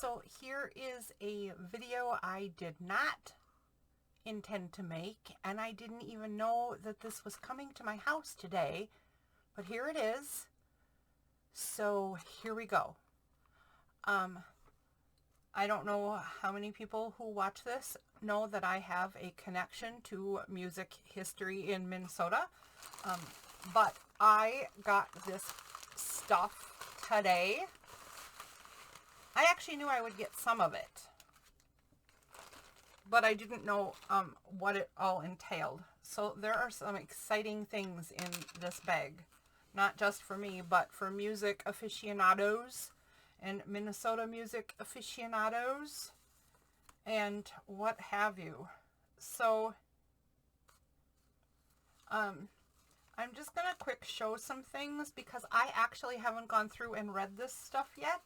So here is a video I did not intend to make, and I didn't even know that this was coming to my house today, but here it is. So here we go. I don't know how many people who watch this know that I have a connection to music history in Minnesota, but I got this stuff today. I actually knew I would get some of it, but I didn't know what it all entailed. So there are some exciting things in this bag, not just for me, but for music aficionados and Minnesota music aficionados and what have you. So I'm just gonna quick show some things because I actually haven't gone through and read this stuff yet.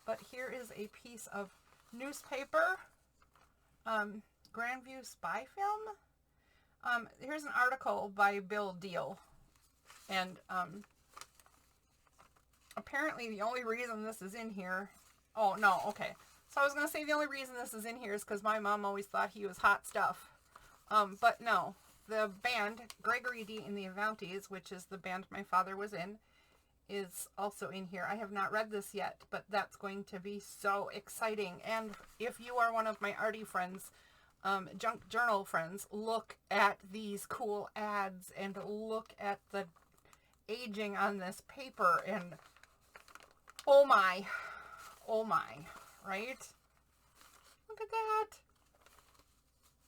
But here is a piece of newspaper, Grandview Spy Film. Here's an article by Bill Deal. And apparently the only reason this is in here, oh no, okay. So I was going to say the only reason this is in here is because my mom always thought he was hot stuff. But no, the band, Gregory D. and the Avantis, which is the band my father was in, is also in here. I have not read this yet, but that's going to be so exciting. And if you are one of my arty friends, junk journal friends, look at these cool ads and look at the aging on this paper, and oh my, right? Look at that.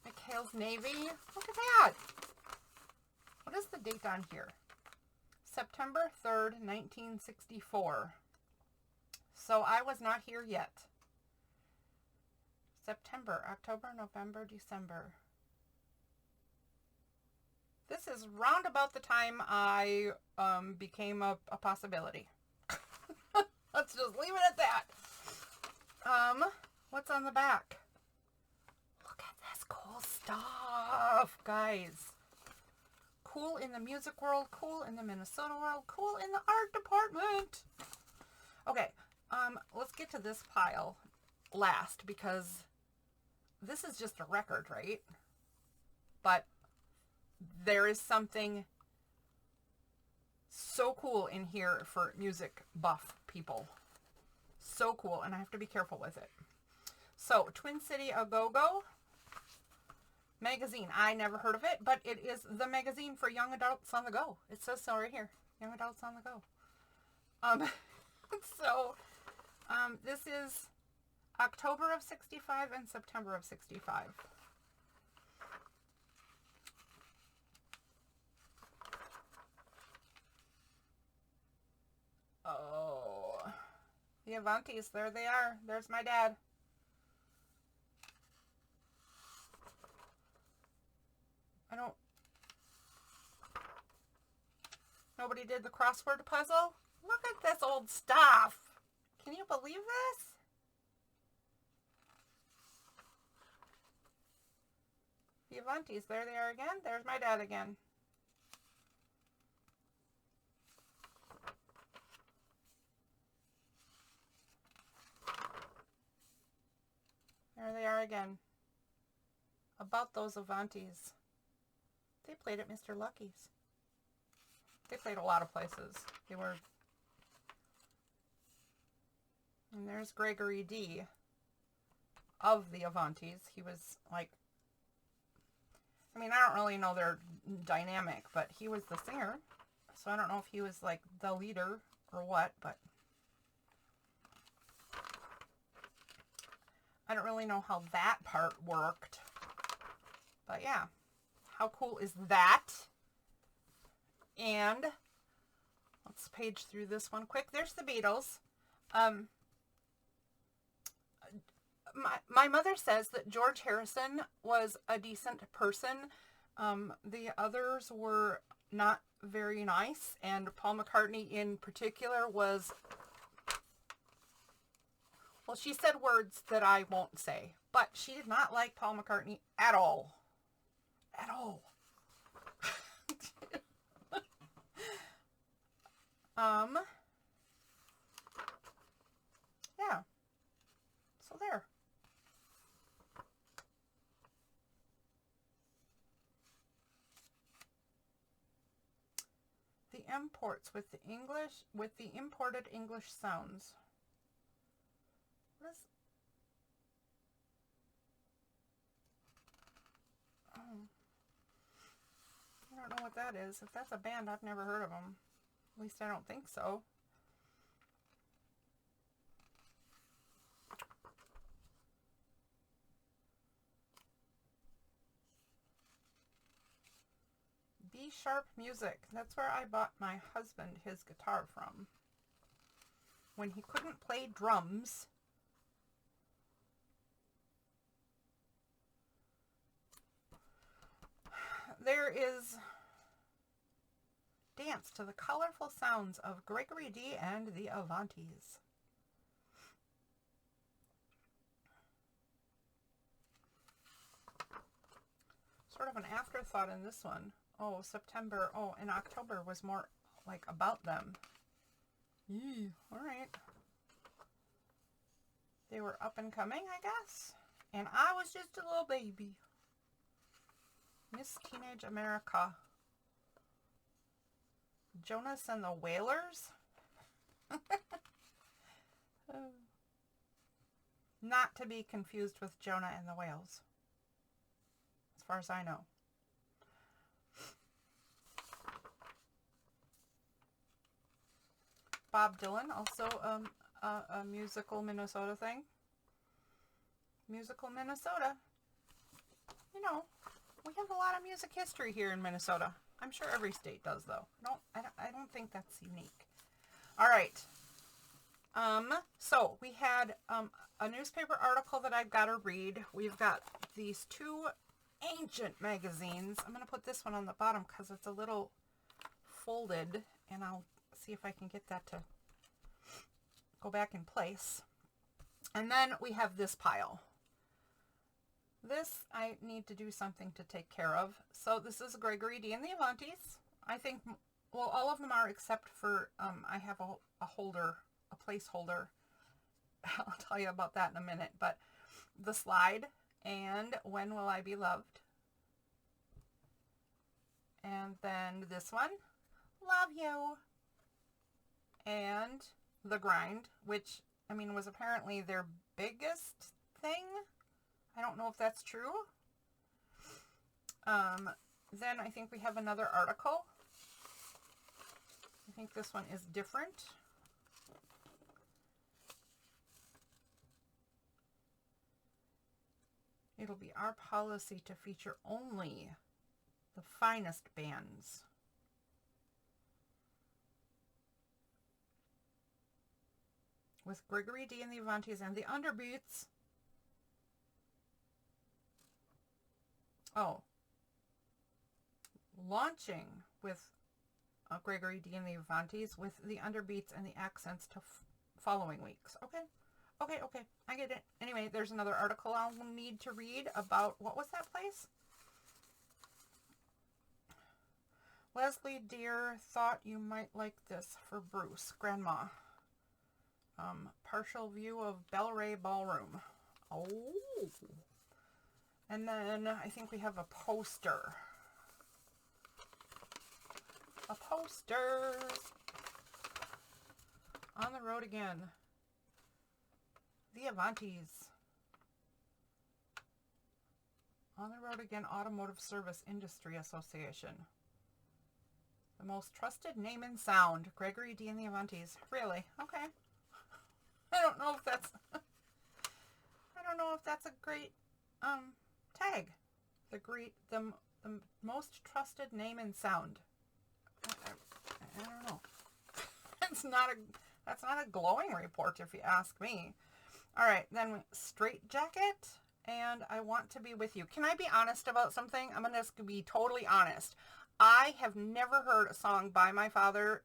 McHale's Navy. Look at that. What is the date on here? September 3rd, 1964. So I was not here yet. September, October, November, December. This is round about the time I became a possibility. Let's just leave it at that. What's on the back? Look at this cool stuff, guys. Cool in the music world, cool in the Minnesota world, cool in the art department. Okay, let's get to this pile last because this is just a record, right? But there is something so cool in here for music buff people. So cool, and I have to be careful with it. So, Twin City A Go-Go magazine. I never heard of it, but it is the magazine for young adults on the go. It says so right here. Young adults on the go. This is October of 65 and September of 65. Oh, the Avantis, there they are. There's my dad. Nobody did the crossword puzzle? Look at this old stuff. Can you believe this? The Avantis, there they are again. There's my dad again. There they are again. About those Avantis. They played at Mr. Lucky's. They played a lot of places. And there's Gregory D. of the Avantis. He was like, I mean, I don't really know their dynamic, but he was the singer. So I don't know if he was like the leader or what, but I don't really know how that part worked. But yeah, how cool is that? And let's page through this one quick. There's the Beatles. My mother says that George Harrison was a decent person. The others were not very nice, and Paul McCartney in particular was, well, she said words that I won't say, but she did not like Paul McCartney at all. At all. Yeah. So imports with the imported English sounds. What is? Oh, I don't know what that is. If that's a band, I've never heard of them. At least I don't think so. B Sharp Music. That's where I bought my husband his guitar from. When he couldn't play drums. There is Dance to the Colorful Sounds of Gregory D. and the Avantis. Sort of an afterthought in this one. Oh, September. Oh, and October was more like about them. Yee, all right. They were up and coming, I guess. And I was just a little baby. Miss Teenage America. Jonas and the Whalers. Not to be confused with Jonah and the Whales. As far as I know. Bob Dylan, also a musical Minnesota thing. Musical Minnesota. You know, we have a lot of music history here in Minnesota. I'm sure every state does, though. I don't think that's unique. All right. So we had a newspaper article that I've got to read. We've got these two ancient magazines. I'm going to put this one on the bottom because it's a little folded, and I'll see if I can get that to go back in place. And then we have this pile. This I need to do something to take care of. So this is Gregory D. and the Avantis. I think, well, all of them are except for, I have a holder, a placeholder. I'll tell you about that in a minute. But the slide and When Will I Be Loved? And then this one, Love You. And The Grind, which, I mean, was apparently their biggest thing. I don't know if that's true. Then I think we have another article. I think this one is different. It'll be our policy to feature only the finest bands. With Gregory D. and the Avantis and the Underbeats. Oh. Launching with Gregory D. and the Avantis with the Underbeats and the Accents to following weeks. Okay. Okay. I get it. Anyway, there's another article I'll need to read about, what was that place? Leslie Dear thought you might like this for Bruce, Grandma. Partial view of Bellray Ballroom. Oh. And then I think we have a poster. A poster. On the road again. The Avantis. On the road again, Automotive Service Industry Association. The most trusted name in sound. Gregory D. and the Avantis. Really? Okay. I don't know if that's a great tag. The most trusted name in sound. I don't know. That's not a glowing report if you ask me. All right, then Straight Jacket and I Want to Be With You. Can I be honest about something? I'm going to be totally honest. I have never heard a song by my father,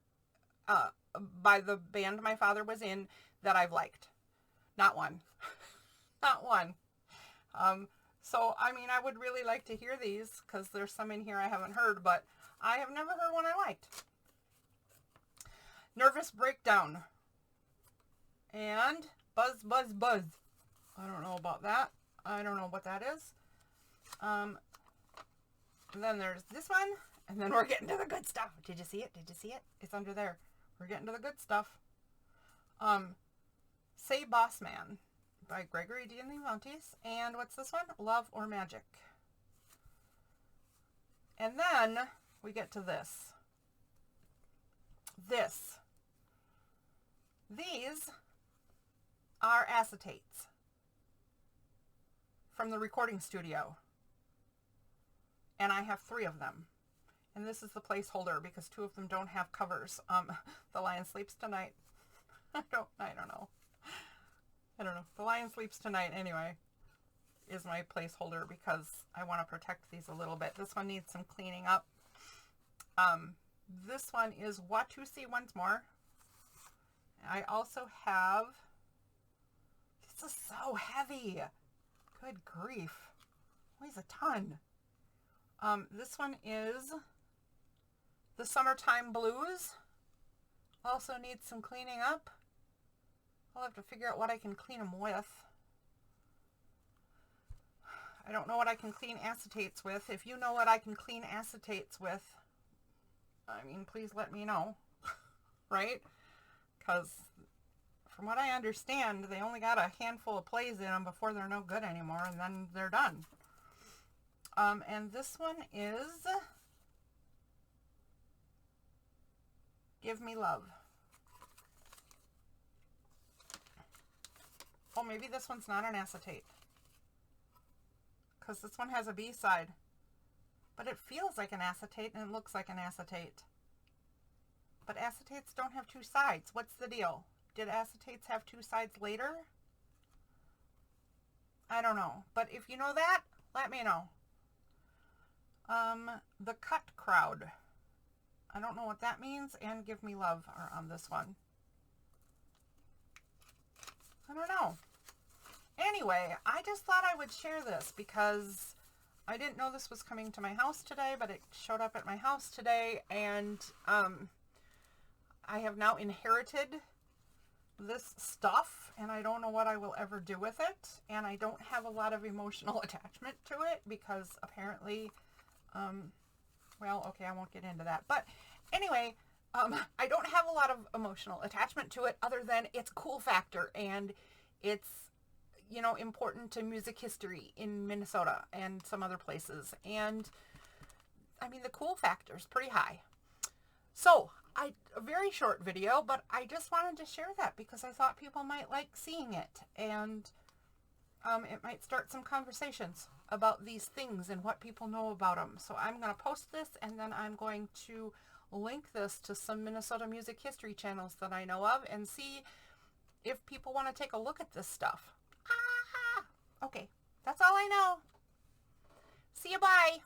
by the band my father was in, that I've liked. Not one. Not one. So, I mean, I would really like to hear these because there's some in here I haven't heard, but I have never heard one I liked. Nervous Breakdown. And Buzz, Buzz, Buzz. I don't know about that. I don't know what that is. Then there's this one. And then we're getting to the good stuff. Did you see it? Did you see it? It's under there. We're getting to the good stuff. Say Boss Man by Gregory D. Levantis. And what's this one? Love or Magic. And then we get to this. These are acetates from the recording studio. And I have 3 of them. And this is the placeholder because 2 of them don't have covers. The Lion Sleeps Tonight. I don't know. The Lion Sleeps Tonight anyway is my placeholder because I want to protect these a little bit. This one needs some cleaning up. This one is Watusi Once More. I also have, this is so heavy. Good grief. Weighs a ton. This one is The Summertime Blues. Also needs some cleaning up. I'll have to figure out what I can clean them with. I don't know what I can clean acetates with. If you know what I can clean acetates with, I mean, please let me know. Right? Because from what I understand, they only got a handful of plays in them before they're no good anymore, and then they're done. And this one is Give Me Love. Oh, maybe this one's not an acetate. Because this one has a B-side. But it feels like an acetate and it looks like an acetate. But acetates don't have 2 sides. What's the deal? Did acetates have 2 sides later? I don't know. But if you know that, let me know. The Cut Crowd. I don't know what that means. And Give Me Love are on this one. I don't know. Anyway, I just thought I would share this because I didn't know this was coming to my house today, but it showed up at my house today, and I have now inherited this stuff, and I don't know what I will ever do with it, and I don't have a lot of emotional attachment to it because apparently, well, okay, I won't get into that, but anyway, I don't have a lot of emotional attachment to it other than its cool factor, and it's, you know, important to music history in Minnesota and some other places. And I mean, the cool factor is pretty high. So a very short video, but I just wanted to share that because I thought people might like seeing it, and it might start some conversations about these things and what people know about them. So I'm going to post this, and then I'm going to link this to some Minnesota music history channels that I know of and see if people want to take a look at this stuff. Okay, that's all I know. See you, bye.